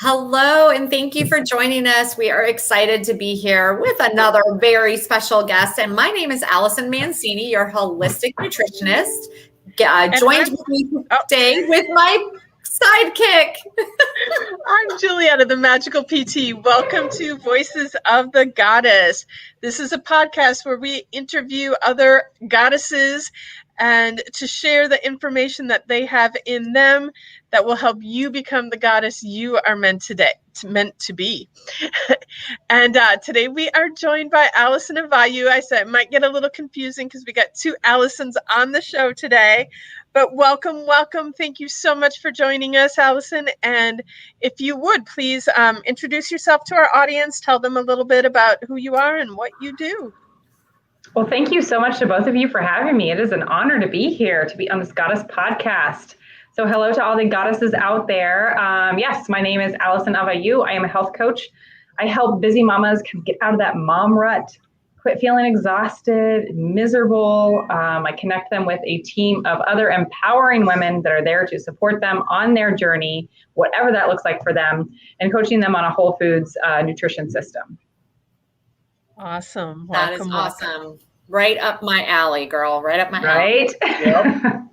Hello, and thank you for joining us. We are excited to be here with another very special guest. And my name is Alison Mancini, your holistic nutritionist. Joined with me today with my sidekick. I'm Julietta, the Magical PT. Welcome to Voices of the Goddess. This is a podcast where we interview other goddesses and to share the information that they have in them that will help you become the goddess you are meant to be. And today we are joined by Alison and Avayu. I said it might get a little confusing because we got two Alisons on the show today. But welcome. Thank you so much for joining us, Alison. And if you would, please introduce yourself to our audience. Tell them a little bit about who you are and what you do. Well, thank you so much to both of you for having me. It is an honor to be here, to be on this Goddess podcast. So hello to all the goddesses out there. Yes, my name is Alison Avayu. I am a health coach. I help busy mamas get out of that mom rut, quit feeling exhausted, miserable. I connect them with a team of other empowering women that are there to support them on their journey, whatever that looks like for them, and coaching them on a whole foods nutrition system. Awesome. That is awesome. Right up my alley, girl. Right up my alley. Right? Yep.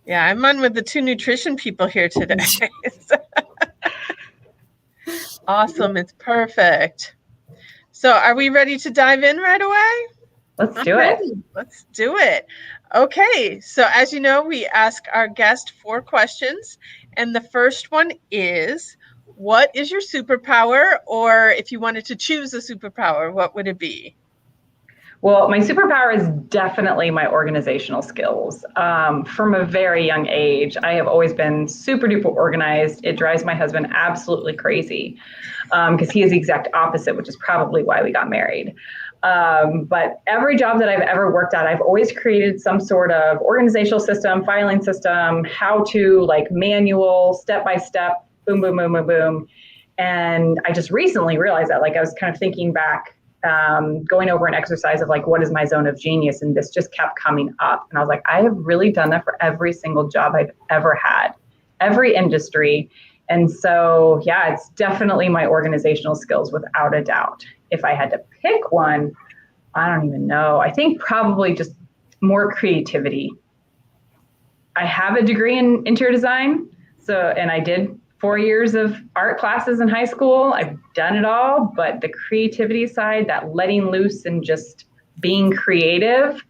Yeah, I'm on with the two nutrition people here today. Awesome. It's perfect. So are we ready to dive in right away? Let's do it. Let's do it. Okay. So as you know, we ask our guest 4 questions. And the first one is, what is your superpower? Or if you wanted to choose a superpower, what would it be? Well, my superpower is definitely my organizational skills. From a very young age, I have always been super duper organized. It drives my husband absolutely crazy because he is the exact opposite, which is probably why we got married. But every job that I've ever worked at, I've always created some sort of organizational system, filing system, how to, like, manual, step-by-step, boom, boom, boom, boom, boom. And I just recently realized that, like, I was kind of thinking back, going over an exercise of, like, what is my zone of genius? And this just kept coming up. And I was like, I have really done that for every single job I've ever had, every industry. And so, yeah, it's definitely my organizational skills without a doubt. If I had to pick one, I don't even know. I think probably just more creativity. I have a degree in interior design. And I did 4 years of art classes in high school. I've done it all, but the creativity side, that letting loose and just being creative,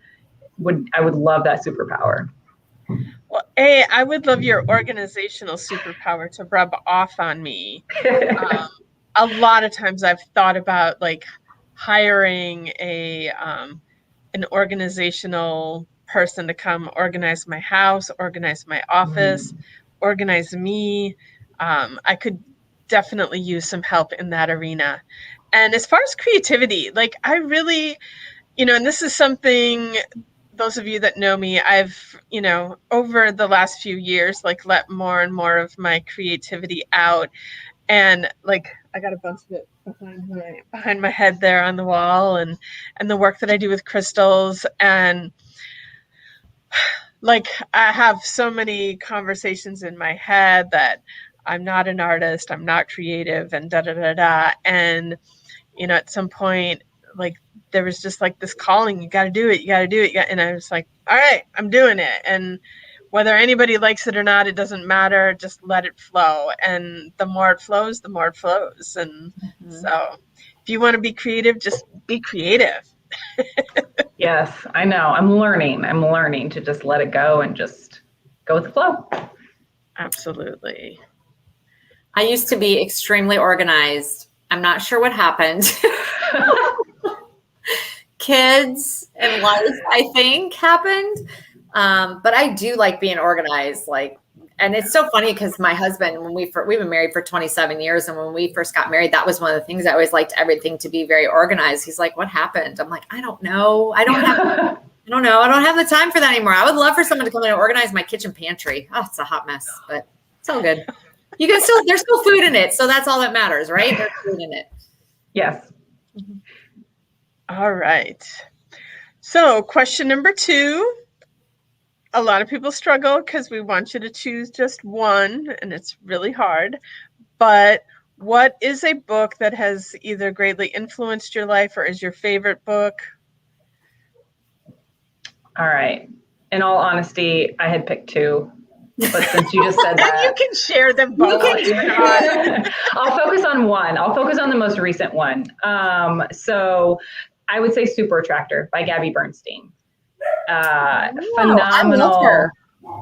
I would love that superpower. Well, I would love your organizational superpower to rub off on me. A lot of times I've thought about, like, hiring an organizational person to come organize my house, organize my office, organize me. I could definitely use some help in that arena. And as far as creativity, like, I really, and this is something, those of you that know me, I've, over the last few years, like, let more and more of my creativity out. And, like, I got a bunch of it behind my head there on the wall, and the work that I do with crystals. And, like, I have so many conversations in my head that I'm not an artist, I'm not creative, and da-da-da-da. And, at some point, like, there was just, like, this calling, you got to do it. And I was like, all right, I'm doing it. And whether anybody likes it or not, it doesn't matter. Just let it flow. And the more it flows, the more it flows. And so if you want to be creative, just be creative. Yes, I know. I'm learning to just let it go and just go with the flow. Absolutely. I used to be extremely organized. I'm not sure what happened. Kids and life, I think, happened. But I do like being organized. Like, and it's so funny because my husband, when we've been married for 27 years, and when we first got married, that was one of the things I always liked everything to be very organized. He's like, "What happened?" I'm like, "I don't know. I don't know. I don't have the time for that anymore. I would love for someone to come in and organize my kitchen pantry. Oh, it's a hot mess, but it's all good. There's still food in it, so that's all that matters, right? There's food in it." Yes. All right. So question number 2. A lot of people struggle because we want you to choose just one, and it's really hard. But What is a book that has either greatly influenced your life or is your favorite book? All right. In all honesty, I had picked two, but since you just said that, you can share them both. I'll focus on one. I'll focus on the most recent one. So I would say Super Attractor by Gabby Bernstein. Phenomenal. I love her.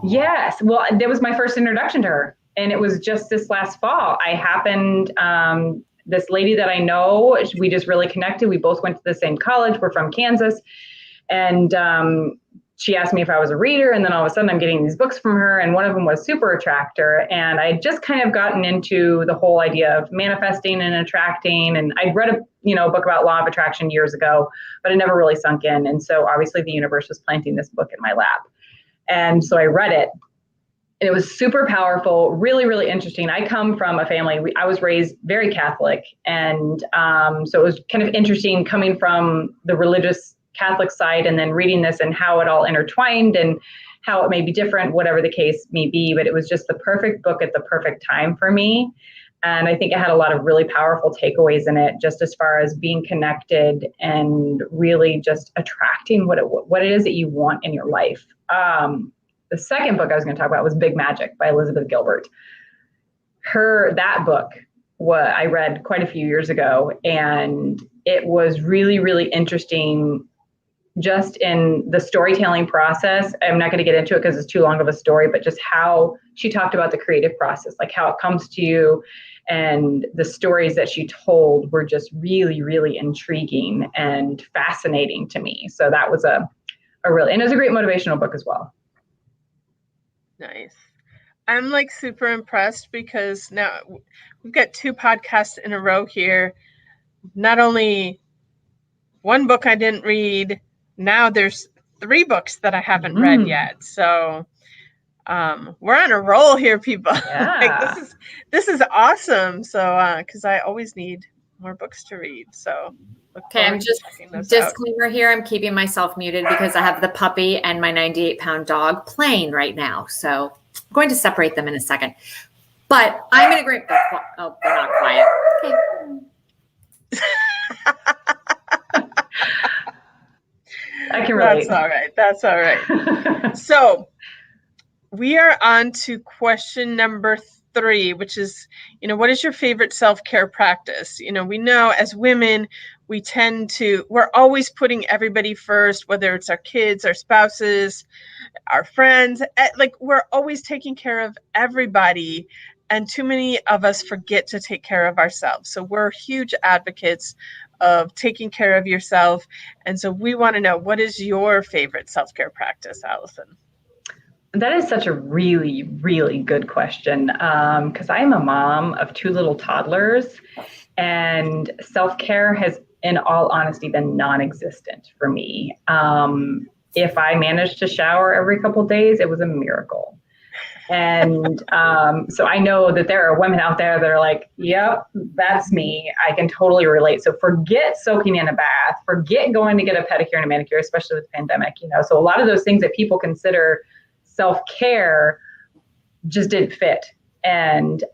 Yes. Well, that was my first introduction to her. And it was just this last fall. I happened, this lady that I know, we just really connected. We both went to the same college. We're from Kansas. And she asked me if I was a reader. And then all of a sudden I'm getting these books from her. And one of them was Super Attractor. And I just kind of gotten into the whole idea of manifesting and attracting. And I'd read a book about law of attraction years ago, but it never really sunk in. And so obviously the universe was planting this book in my lap. And so I read it. And it was super powerful, really, really interesting. I come from a family, I was raised very Catholic. And so it was kind of interesting coming from the religious Catholic side and then reading this and how it all intertwined and how it may be different, whatever the case may be. But it was just the perfect book at the perfect time for me. And I think it had a lot of really powerful takeaways in it, just as far as being connected and really just attracting what it is that you want in your life. The second book I was going to talk about was Big Magic by Elizabeth Gilbert. That book, I read quite a few years ago, and it was really, really interesting just in the storytelling process. I'm not going to get into it because it's too long of a story, but just how she talked about the creative process, like how it comes to you. And the stories that she told were just really, really intriguing and fascinating to me. So that was and it was a great motivational book as well. Nice. I'm like super impressed because now we've got 2 podcasts in a row here. Not only one book I didn't read, now there's 3 books that I haven't read yet. So we're on a roll here, people. Yeah. Like, this is awesome. So because I always need more books to read. So okay, I'm just disclaimer here. I'm keeping myself muted because I have the puppy and my 98-pound dog playing right now. So I'm going to separate them in a second. But I'm in agreement. Oh, they're not quiet. Okay. I can relate. That's all right. So we are on to question number 3, which is, what is your favorite self-care practice? We know as women, we're always putting everybody first, whether it's our kids, our spouses, our friends, like we're always taking care of everybody. And too many of us forget to take care of ourselves. So we're huge advocates of taking care of yourself. And so we want to know, what is your favorite self-care practice, Alison? That is such a really, really good question, because I am a mom of 2 little toddlers, and self-care has, in all honesty, been non-existent for me. If I managed to shower every couple of days, it was a miracle. And so I know that there are women out there that are like, yep, that's me. I can totally relate. So forget soaking in a bath, forget going to get a pedicure and a manicure, especially with the pandemic. So a lot of those things that people consider self-care just didn't fit. And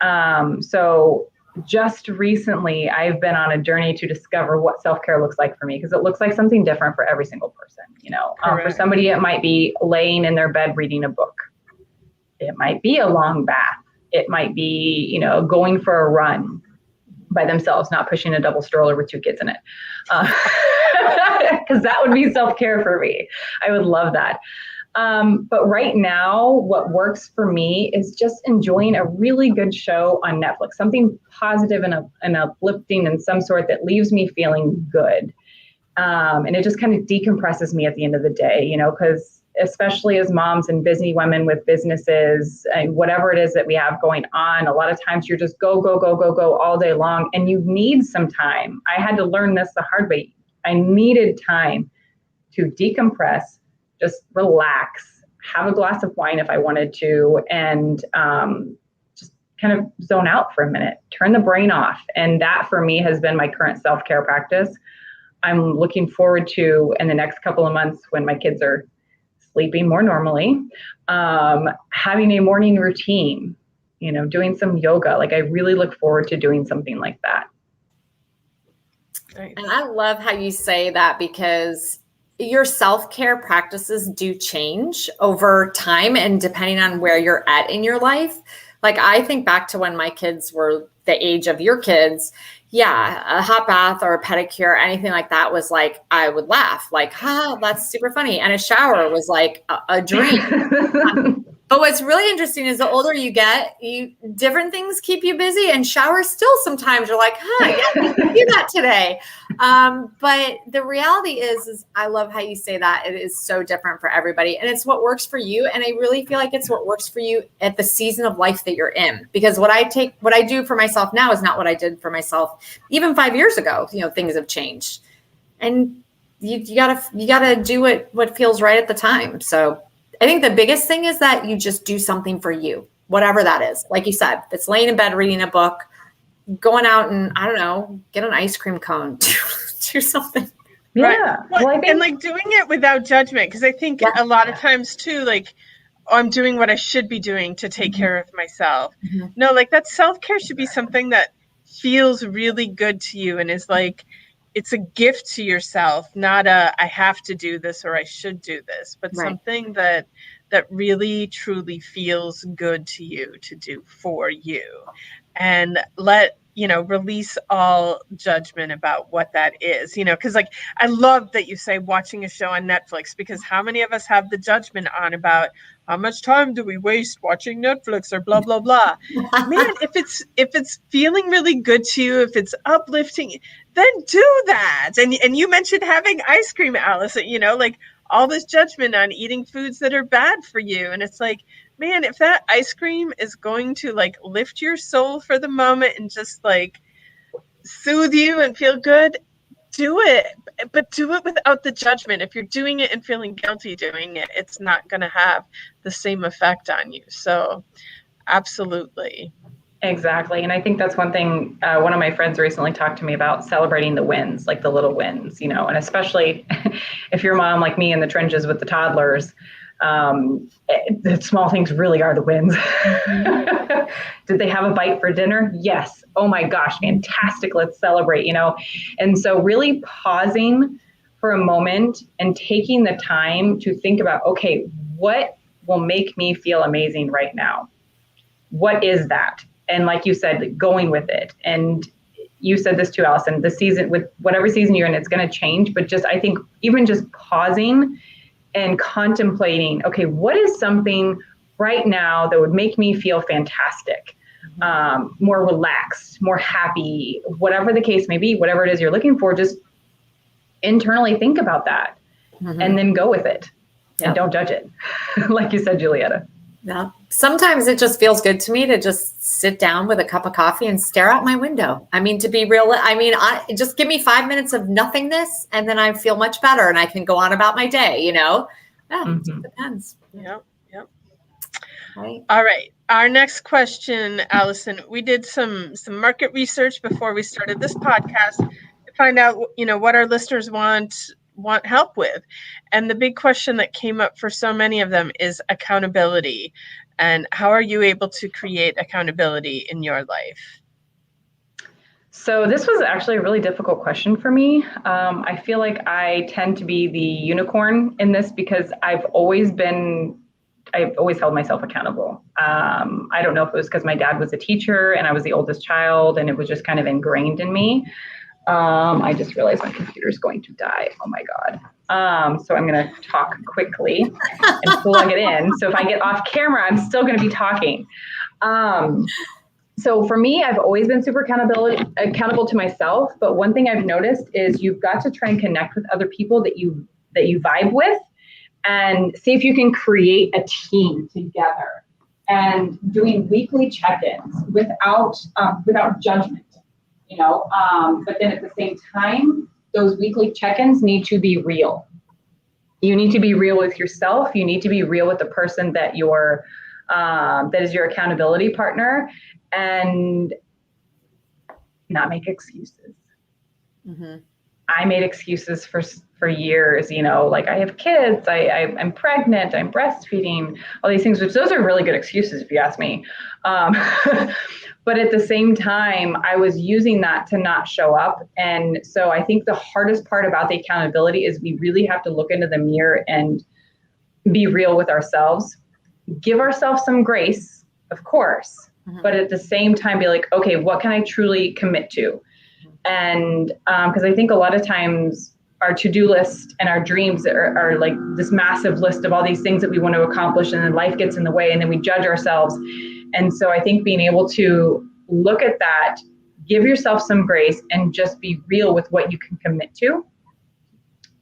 so just recently, I've been on a journey to discover what self-care looks like for me, because it looks like something different for every single person. For somebody, it might be laying in their bed reading a book. It might be a long bath. It might be, going for a run by themselves, not pushing a double stroller with 2 kids in it. Because that would be self-care for me. I would love that. But right now, what works for me is just enjoying a really good show on Netflix, something positive and uplifting and some sort that leaves me feeling good. And it just kind of decompresses me at the end of the day, because especially as moms and busy women with businesses and whatever it is that we have going on, a lot of times you're just go, go, go, go, go all day long, and you need some time. I had to learn this the hard way. I needed time to decompress, just relax, have a glass of wine if I wanted to, and just kind of zone out for a minute, turn the brain off. And that for me has been my current self-care practice. I'm looking forward to, in the next couple of months when my kids are sleeping more normally, having a morning routine doing some yoga. Like I really look forward to doing something like that. Nice. And I love how you say that, because your self-care practices do change over time and depending on where you're at in your life. Like I think back to when my kids were the age of your kids. Yeah, a hot bath or a pedicure, anything like that was like, I would laugh like, that's super funny. And a shower was like a dream. But what's really interesting is the older you get, different things keep you busy, and showers still sometimes you're like, yeah, I can do that today. But the reality is I love how you say that. It is so different for everybody, and it's what works for you. And I really feel like it's what works for you at the season of life that you're in, because what I do for myself now is not what I did for myself even 5 years ago. Things have changed, and you gotta do what feels right at the time. So I think the biggest thing is that you just do something for you, whatever that is. Like you said, if it's laying in bed, reading a book, going out and, I don't know, get an ice cream cone, do something. Yeah. Right. Well, I think, and like doing it without judgment. Because I think a lot of times too, like, I'm doing what I should be doing to take care of myself. No, like that self-care should be something that feels really good to you and is like, it's a gift to yourself, not a I have to do this or I should do this, but something that really truly feels good to you to do for you. And release all judgment about what that is, because like I love that you say watching a show on Netflix, because how many of us have the judgment on about how much time do we waste watching Netflix or blah, blah, blah. Man, if it's feeling really good to you, if it's uplifting, then do that. And you mentioned having ice cream, Alison, like all this judgment on eating foods that are bad for you. And it's like, man, if that ice cream is going to like lift your soul for the moment and just like soothe you and feel good, do it. But do it without the judgment. If you're doing it and feeling guilty doing it, it's not going to have the same effect on you. So absolutely. Exactly. And I think that's one thing, one of my friends recently talked to me about, celebrating the wins, like the little wins, and especially if you're a mom like me in the trenches with the toddlers, the small things really are the wins. Did they have a bite for dinner? Yes. Oh my gosh, fantastic. Let's celebrate, And so really pausing for a moment and taking the time to think about, okay, what will make me feel amazing right now? What is that? And like you said, going with it. And you said this too, Alison, the season, with whatever season you're in, it's going to change. But I think even just pausing and contemplating, okay, what is something right now that would make me feel fantastic, more relaxed, more happy, whatever the case may be, whatever it is you're looking for, just internally think about that and then go with it and don't judge it. Like you said, Julietta. Yeah. Sometimes it just feels good to me to just sit down with a cup of coffee and stare out my window. I mean, to be real, just give me 5 minutes of nothingness and then I feel much better and I can go on about my day, Yeah, it just depends. Yep. Right. All right. Our next question, Alison, we did some market research before we started this podcast to find out, what our listeners want help with. And the big question that came up for so many of them is accountability. And how are you able to create accountability in your life? So this was actually a really difficult question for me. I feel like I tend to be the unicorn in this because I've always held myself accountable. I don't know if it was because my dad was a teacher and I was the oldest child and it was just kind of ingrained in me. I just realized my computer's going to die. Oh my God. So I'm going to talk quickly and plug it in. So if I get off camera, I'm still going to be talking. So for me, I've always been super accountable to myself. But one thing I've noticed is you've got to try and connect with other people that you vibe with and see if you can create a team together and doing weekly check-ins without judgment. But then at the same time, those weekly check-ins need to be real. You need to be real with yourself. You need to be real with the person that that is your accountability partner, and not make excuses. I made excuses for years, you know, like I have kids, I'm pregnant, I'm breastfeeding, all these things, which those are really good excuses if you ask me. But at the same time, I was using that to not show up. And so I think the hardest part about the accountability is we really have to look into the mirror and be real with ourselves, give ourselves some grace, of course, but at the same time, be like, okay, what can I truly commit to? And because I think a lot of times our to-do list and our dreams are like this massive list of all these things that we want to accomplish, and then life gets in the way, and then we judge ourselves. And so I think being able to look at that, give yourself some grace, and just be real with what you can commit to,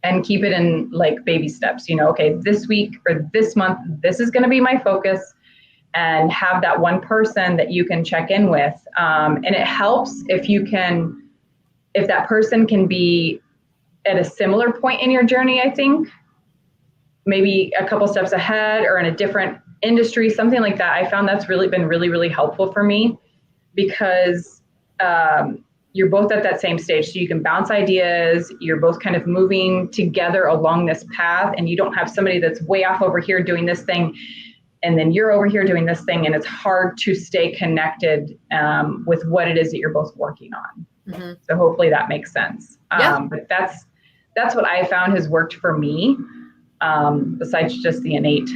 and keep it in like baby steps, you know, okay, this week or this month, this is going to be my focus, and have that one person that you can check in with. And it helps if that person can be at a similar point in your journey, I think, maybe a couple steps ahead or in a different industry, something like that. I found that's really been really, really helpful for me, because you're both at that same stage. So you can bounce ideas, you're both kind of moving together along this path, and you don't have somebody that's way off over here doing this thing, and then you're over here doing this thing, and it's hard to stay connected with what it is that you're both working on. So hopefully that makes sense. But that's what I found has worked for me, besides just the innate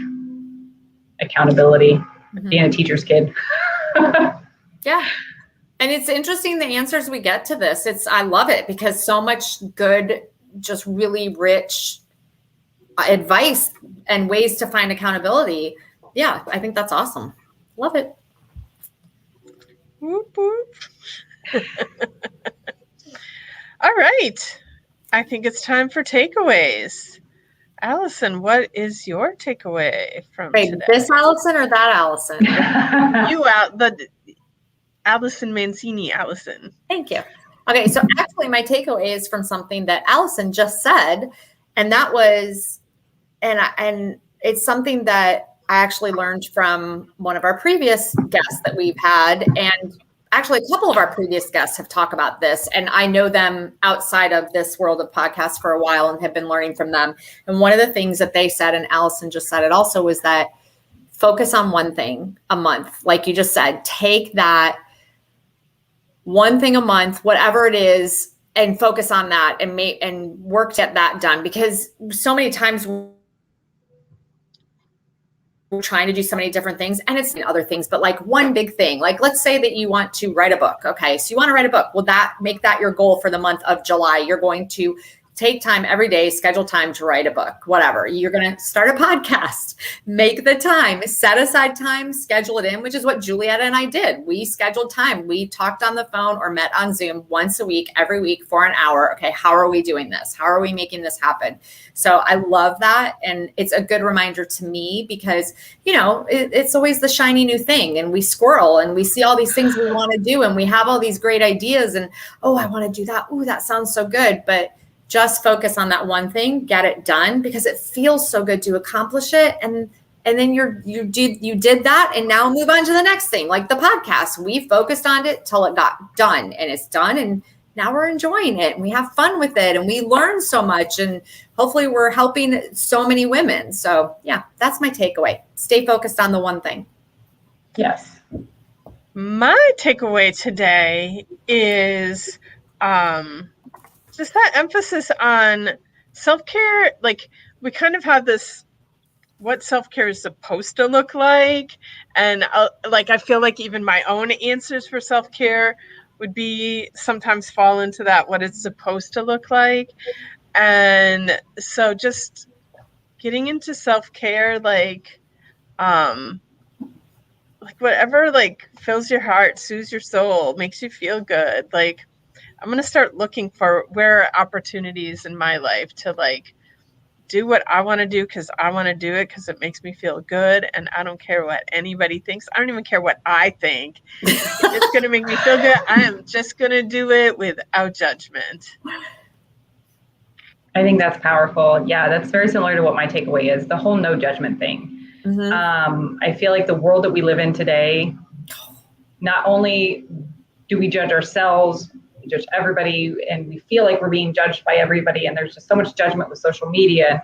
accountability, being a teacher's kid. Yeah. And it's interesting the answers we get to this. I love it, because so much good, just really rich advice and ways to find accountability. Yeah, I think that's awesome. Love it. Whoop, whoop. All right. I think it's time for takeaways. Allison, what is your takeaway from today? This Allison or that Allison? You out the Allison Mancini, Allison. Thank you. Okay, so actually my takeaway is from something that Allison just said, and that was, and it's something that I actually learned from one of our previous guests that we've had, and actually a couple of our previous guests have talked about this, and I know them outside of this world of podcasts for a while and have been learning from them. And one of the things that they said, and Allison just said it also, was that focus on one thing a month. Like you just said, take that one thing a month, whatever it is, and focus on that and work to get that done. Because so many times we're trying to do so many different things, and it's other things, but like one big thing, like let's say that you want to write a book. Okay. So you want to write a book. Well, make that your goal for the month of July. You're going to take time every day, schedule time to write a book, whatever. You're going to start a podcast, make the time, set aside time, schedule it in, which is what Julietta and I did. We scheduled time. We talked on the phone or met on Zoom once a week, every week for an hour. Okay, how are we doing this? How are we making this happen? So I love that. And it's a good reminder to me, because, you know, it's always the shiny new thing, and we squirrel and we see all these things we want to do, and we have all these great ideas, and, oh, I want to do that. Oh, that sounds so good. But just focus on that one thing, get it done, because it feels so good to accomplish it. And then you did that, and now move on to the next thing, like the podcast. We focused on it till it got done, and it's done, and now we're enjoying it, and we have fun with it, and we learn so much, and hopefully we're helping so many women. So yeah, that's my takeaway. Stay focused on the one thing. Yes. My takeaway today is just that emphasis on self-care. Like, we kind of have this, what self-care is supposed to look like. And I feel like even my own answers for self-care would be sometimes fall into that, what it's supposed to look like. And so just getting into self-care, like whatever, like, fills your heart, soothes your soul, makes you feel good. Like, I'm going to start looking for where are opportunities in my life to, like, do what I want to do, because I want to do it because it makes me feel good, and I don't care what anybody thinks. I don't even care what I think. If it's going to make me feel good, I am just going to do it without judgment. I think that's powerful. Yeah, that's very similar to what my takeaway is, the whole no judgment thing. I feel like the world that we live in today, not only do we judge ourselves, judge everybody, and we feel like we're being judged by everybody, and there's just so much judgment with social media, and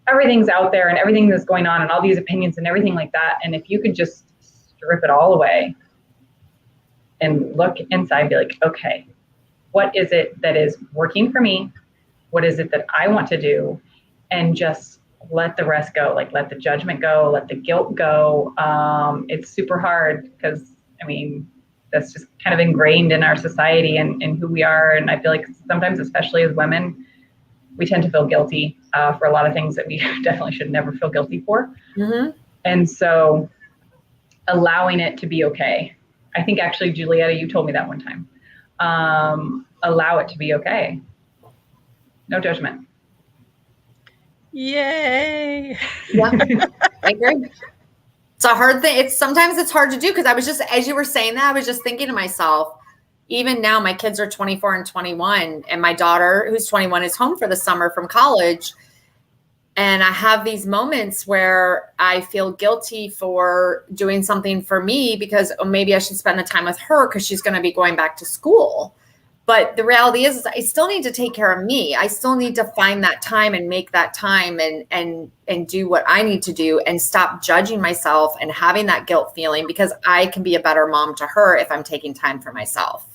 everything's out there and everything that's going on and all these opinions and everything like that. And if you could just strip it all away and look inside and be like, okay, what is it that is working for me? What is it that I want to do? And just let the rest go. Like, let the judgment go, let the guilt go. It's super hard because, I mean, that's just kind of ingrained in our society and who we are. And I feel like sometimes, especially as women, we tend to feel guilty for a lot of things that we definitely should never feel guilty for. Mm-hmm. And so allowing it to be okay. I think actually, Julietta, you told me that one time. Allow it to be okay. No judgment. Yay. Yeah, I agree. It's a hard thing. Sometimes it's hard to do because I was just, as you were saying that, I was just thinking to myself, even now my kids are 24 and 21, and my daughter, who's 21, is home for the summer from college. And I have these moments where I feel guilty for doing something for me because maybe I should spend the time with her because she's going to be going back to school. But the reality is I still need to take care of me. I still need to find that time and make that time and do what I need to do and stop judging myself and having that guilt feeling, because I can be a better mom to her if I'm taking time for myself.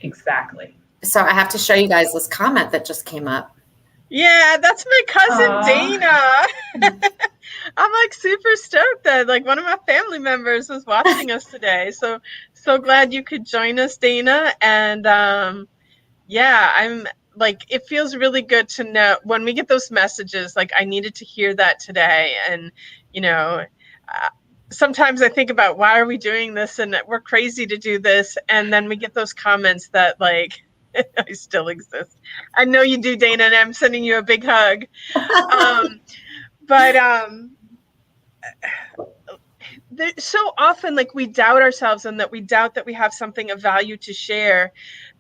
Exactly. So I have to show you guys this comment that just came up. Yeah, that's my cousin Dana. I'm like super stoked that like one of my family members was watching us today. So glad you could join us, Dana. And yeah, I'm like, it feels really good to know when we get those messages, like I needed to hear that today. And, you know, sometimes I think about why are we doing this and we're crazy to do this. And then we get those comments that like, I still exist. I know you do, Dana, and I'm sending you a big hug. So often, like, we doubt ourselves and that we doubt that we have something of value to share.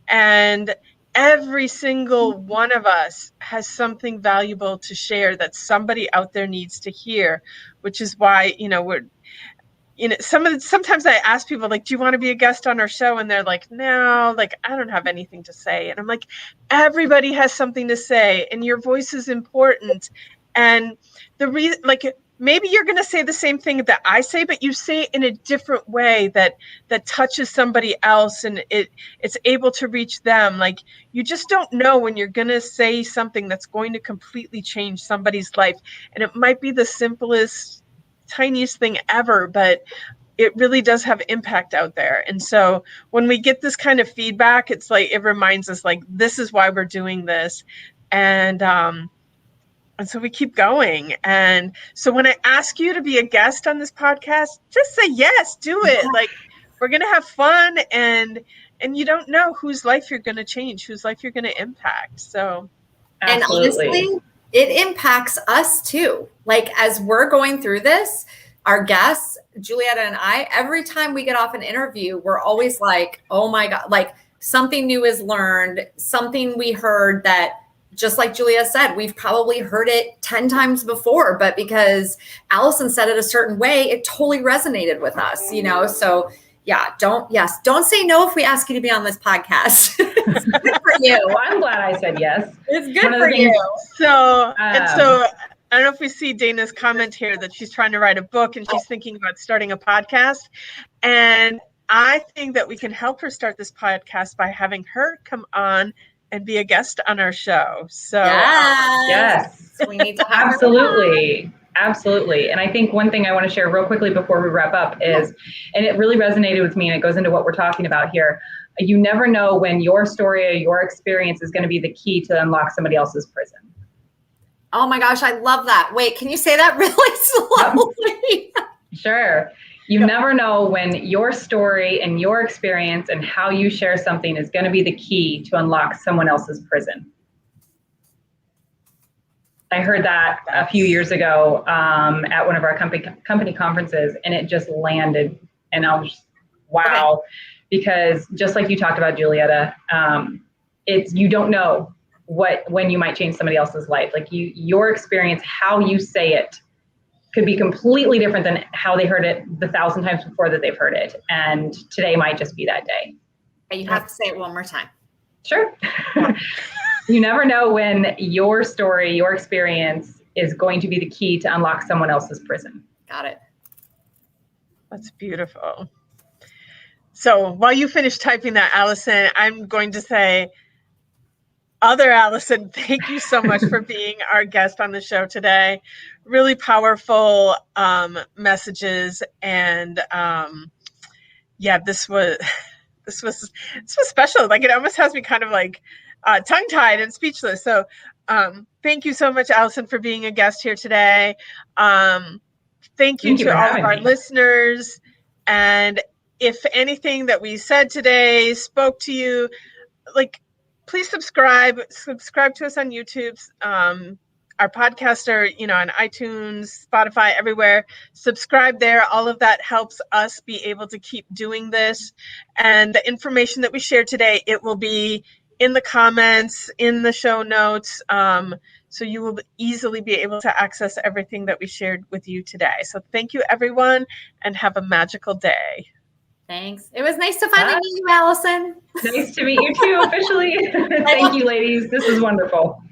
And every single one of us has something valuable to share that somebody out there needs to hear, which is why, you know, sometimes I ask people, like, do you want to be a guest on our show? And they're like, no, like, I don't have anything to say. And I'm like, everybody has something to say, and your voice is important. And the reason, like, maybe you're going to say the same thing that I say, but you say it in a different way that touches somebody else and it's able to reach them. Like, you just don't know when you're going to say something that's going to completely change somebody's life. And it might be the simplest, tiniest thing ever, but it really does have impact out there. And so when we get this kind of feedback, it's like, it reminds us, like, this is why we're doing this. And so we keep going. And so when I ask you to be a guest on this podcast, just say yes, do it. Like, we're going to have fun, and you don't know whose life you're going to change, whose life you're going to impact. So, and honestly, it impacts us too. Like, as we're going through this, our guests, Julietta and I, every time we get off an interview, we're always like, oh my God, like something new is learned, something we heard that, just like Julia said, we've probably heard it 10 times before, but because Alison said it a certain way, it totally resonated with us, you know? So yeah, don't say no if we ask you to be on this podcast. It's good for you. Well, I'm glad I said yes. It's good for you. So I don't know if we see Dana's comment here that she's trying to write a book and she's thinking about starting a podcast. And I think that we can help her start this podcast by having her come on and be a guest on our show. So yes, we need to absolutely. And I think one thing I want to share real quickly before we wrap up is, and it really resonated with me, and it goes into what we're talking about here. You never know when your story or your experience is going to be the key to unlock somebody else's prison. Oh my gosh, I love that. Wait, can you say that really slowly? Sure. You never know when your story and your experience and how you share something is going to be the key to unlock someone else's prison. I heard that a few years ago at one of our company conferences, and it just landed. And I was just, wow. Okay. Because just like you talked about, Julietta, it's, you don't know when you might change somebody else's life. Like your experience, how you say it, could be completely different than how they heard it the 1,000 times before that they've heard it. And today might just be that day. You have to say it one more time. Sure. You never know when your story, your experience is going to be the key to unlock someone else's prison. Got it. That's beautiful. So while you finish typing that, Alison, I'm going to say, other Alison, thank you so much for being our guest on the show today. Really powerful messages, and this was special. Like, it almost has me kind of like tongue-tied and speechless. So thank you so much, Alison, for being a guest here today. Thank you to all of our listeners. And if anything that we said today spoke to you, like, please subscribe to us on YouTube. Our podcasts are, on iTunes, Spotify, everywhere. Subscribe there. All of that helps us be able to keep doing this. And the information that we shared today, it will be in the comments, in the show notes. So you will easily be able to access everything that we shared with you today. So thank you, everyone, and have a magical day. Thanks. It was nice to finally meet you, Alison. Nice to meet you too, officially. Thank you, ladies. This was wonderful.